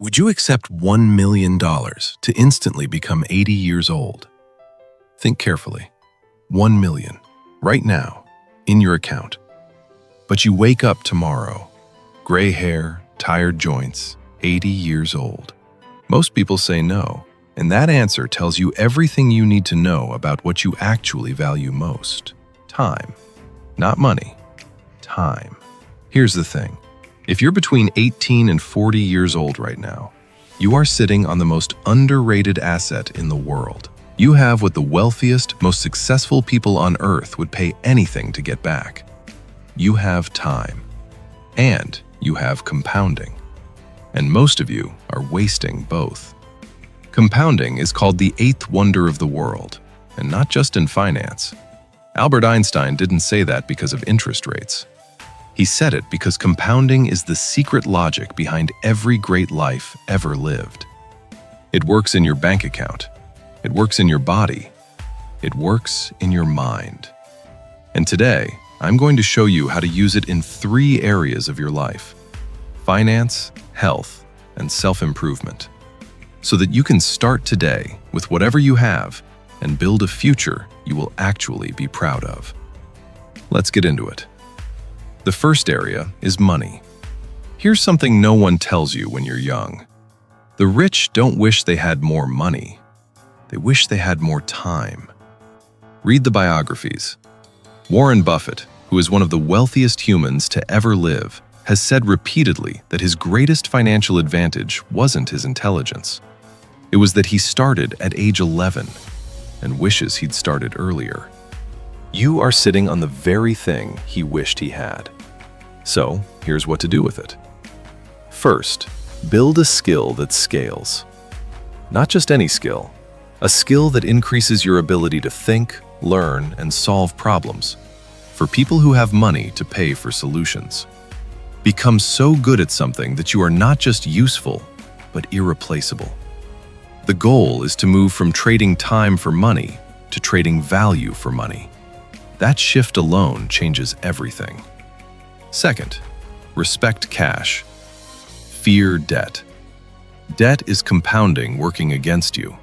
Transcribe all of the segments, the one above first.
Would you accept $1 million to instantly become 80 years old? Think carefully. 1 million, right now, in your account. But you wake up tomorrow, gray hair, tired joints, 80 years old. Most people say no, and that answer tells you everything you need to know about what you actually value most. Time. Not money. Time. Here's the thing. If you're between 18 and 40 years old right now, you are sitting on the most underrated asset in the world. You have what the wealthiest, most successful people on earth would pay anything to get back. You have time. And you have compounding. And most of you are wasting both. Compounding is called the eighth wonder of the world, and not just in finance. Albert Einstein didn't say that because of interest rates. He said it because compounding is the secret logic behind every great life ever lived. It works in your bank account. It works in your body. It works in your mind. And today, I'm going to show you how to use it in 3 areas of your life: finance, health, and self-improvement, so that you can start today with whatever you have and build a future you will actually be proud of. Let's get into it. The first area is money. Here's something no one tells you when you're young. The rich don't wish they had more money. They wish they had more time. Read the biographies. Warren Buffett, who is one of the wealthiest humans to ever live, has said repeatedly that his greatest financial advantage wasn't his intelligence. It was that he started at age 11 and wishes he'd started earlier. You are sitting on the very thing he wished he had. So, here's what to do with it. First, build a skill that scales. Not just any skill, a skill that increases your ability to think, learn, and solve problems, for people who have money to pay for solutions. Become so good at something that you are not just useful, but irreplaceable. The goal is to move from trading time for money to trading value for money. That shift alone changes everything. Second, respect cash. Fear debt. Debt is compounding working against you.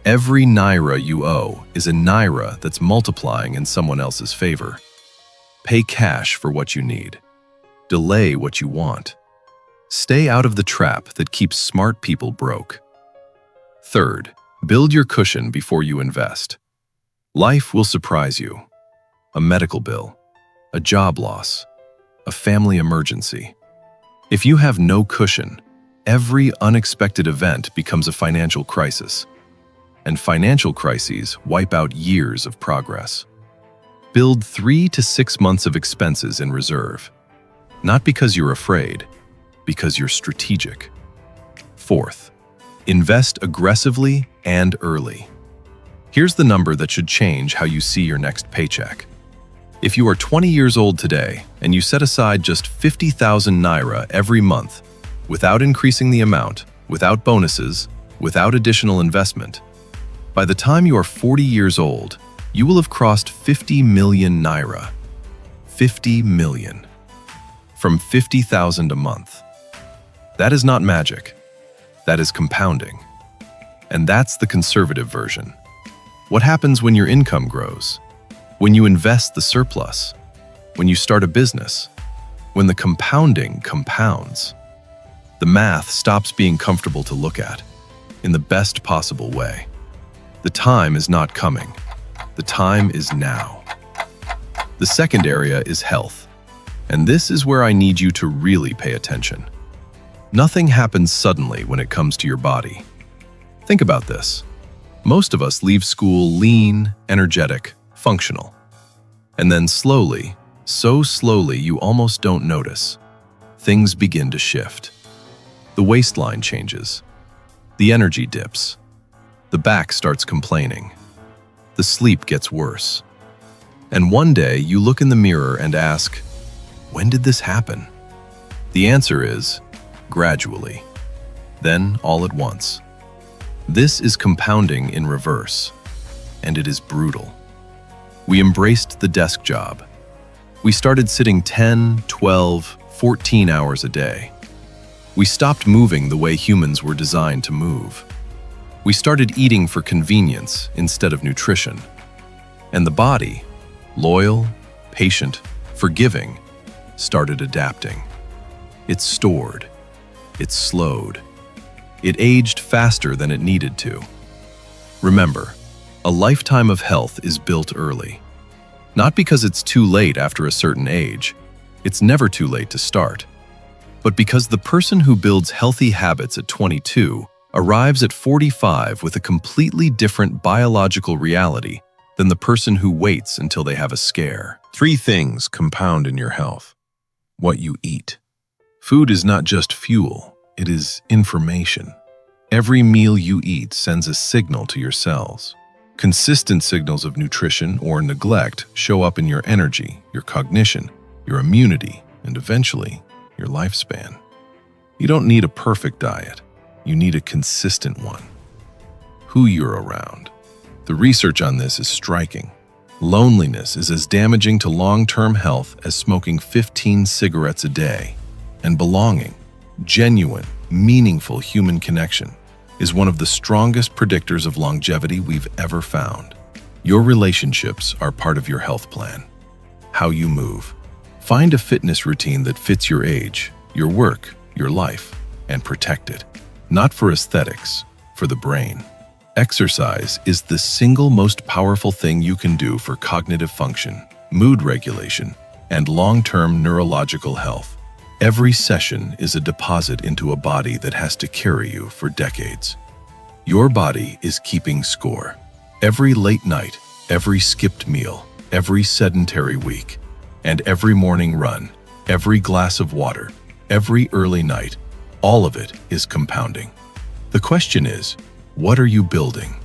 Every naira you owe is a naira that's multiplying in someone else's favor. Pay cash for what you need. Delay what you want. Stay out of the trap that keeps smart people broke. Third, build your cushion before you invest. Life will surprise you. A medical bill, a job loss, a family emergency. If you have no cushion, every unexpected event becomes a financial crisis. And financial crises wipe out years of progress. Build 3 to 6 months of expenses in reserve. Not because you're afraid, because you're strategic. Fourth, invest aggressively and early. Here's the number that should change how you see your next paycheck. If you are 20 years old today and you set aside just 50,000 naira every month, without increasing the amount, without bonuses, without additional investment, by the time you are 40 years old, you will have crossed 50 million naira. 50 million. From 50,000 a month. That is not magic. That is compounding. And that's the conservative version. What happens when your income grows? When you invest the surplus? When you start a business? When the compounding compounds? The math stops being comfortable to look at, in the best possible way. The time is not coming. The time is now. The second area is health. And this is where I need you to really pay attention. Nothing happens suddenly when it comes to your body. Think about this. Most of us leave school lean, energetic, functional. And then slowly, so slowly you almost don't notice, things begin to shift. The waistline changes. The energy dips. The back starts complaining. The sleep gets worse. And one day you look in the mirror and ask, when did this happen? The answer is, gradually. Then all at once. This is compounding in reverse, and it is brutal. We embraced the desk job. We started sitting 10, 12, 14 hours a day. We stopped moving the way humans were designed to move. We started eating for convenience instead of nutrition. And the body, loyal, patient, forgiving, started adapting. It stored. It slowed. It aged faster than it needed to. Remember, a lifetime of health is built early. Not because it's too late after a certain age. It's never too late to start. But because the person who builds healthy habits at 22 arrives at 45 with a completely different biological reality than the person who waits until they have a scare. 3 things compound in your health. What you eat. Food is not just fuel, it is information. Every meal you eat sends a signal to your cells. Consistent signals of nutrition or neglect show up in your energy, your cognition, your immunity, and eventually, your lifespan. You don't need a perfect diet. You need a consistent one. Who you're around. The research on this is striking. Loneliness is as damaging to long-term health as smoking 15 cigarettes a day. And belonging, genuine, meaningful human connection, is one of the strongest predictors of longevity we've ever found. Your relationships are part of your health plan. How you move. Find a fitness routine that fits your age, your work, your life, and protect it. Not for aesthetics, for the brain. Exercise is the single most powerful thing you can do for cognitive function, mood regulation, and long-term neurological health. Every session is a deposit into a body that has to carry you for decades. Your body is keeping score. Every late night, every skipped meal, every sedentary week, and every morning run, every glass of water, every early night, all of it is compounding. The question is, what are you building?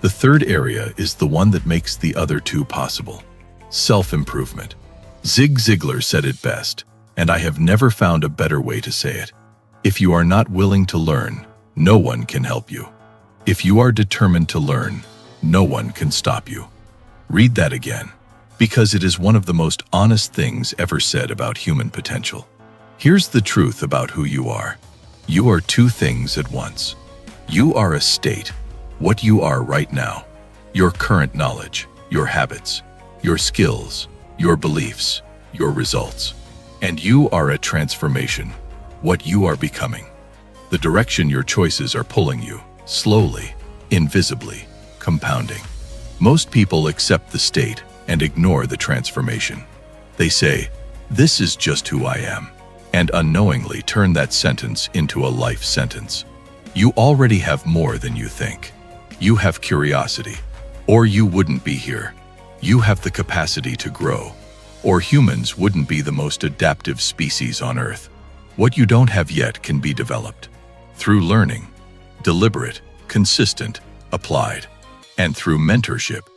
The third area is the one that makes the other 2 possible. Self-improvement. Zig Ziglar said it best, and I have never found a better way to say it. If you are not willing to learn, no one can help you. If you are determined to learn, no one can stop you. Read that again, because it is one of the most honest things ever said about human potential. Here's the truth about who you are. You are 2 things at once. You are a state, what you are right now, your current knowledge, your habits, your skills, your beliefs, your results. And you are a transformation, what you are becoming, the direction your choices are pulling you, slowly, invisibly, compounding. Most people accept the state and ignore the transformation. They say, "This is just who I am," and unknowingly turn that sentence into a life sentence. You already have more than you think. You have curiosity, or you wouldn't be here. You have the capacity to grow, or humans wouldn't be the most adaptive species on Earth. What you don't have yet can be developed. Through learning, deliberate, consistent, applied, and through mentorship.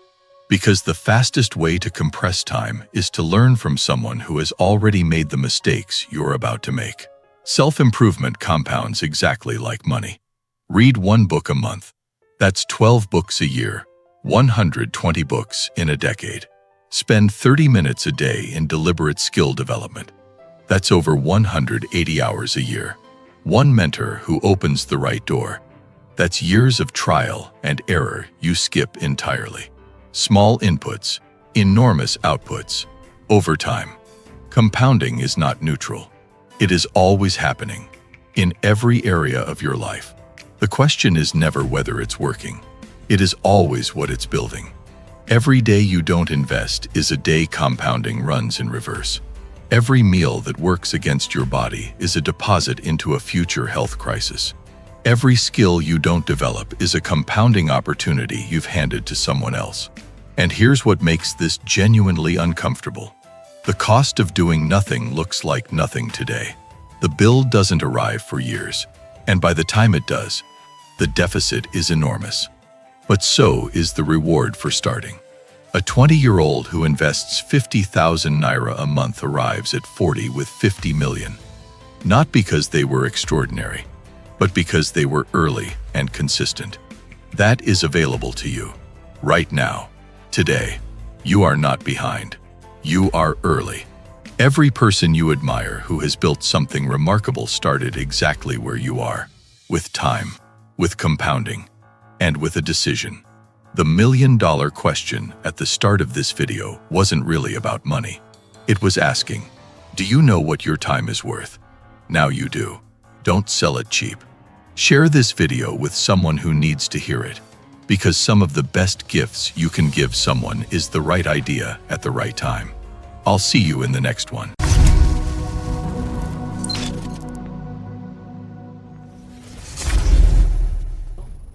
Because the fastest way to compress time is to learn from someone who has already made the mistakes you're about to make. Self-improvement compounds exactly like money. Read 1 book a month. That's 12 books a year, 120 books in a decade. Spend 30 minutes a day in deliberate skill development. That's over 180 hours a year. 1 mentor who opens the right door. That's years of trial and error you skip entirely. Small inputs, enormous outputs. Over time. Compounding is not neutral. It is always happening, in every area of your life. The question is never whether it's working. It is always what it's building. Every day you don't invest is a day compounding runs in reverse. Every meal that works against your body is a deposit into a future health crisis. Every skill you don't develop is a compounding opportunity you've handed to someone else. And here's what makes this genuinely uncomfortable. The cost of doing nothing looks like nothing today. The bill doesn't arrive for years, and by the time it does, the deficit is enormous. But so is the reward for starting. A 20-year-old who invests 50,000 naira a month arrives at 40 with 50 million. Not because they were extraordinary, but because they were early and consistent. That is available to you, right now, today. You are not behind. You are early. Every person you admire who has built something remarkable started exactly where you are, with time, with compounding, and with a decision. The million-dollar question at the start of this video wasn't really about money. It was asking, do you know what your time is worth? Now you do. Don't sell it cheap. Share this video with someone who needs to hear it, because some of the best gifts you can give someone is the right idea at the right time. I'll see you in the next one.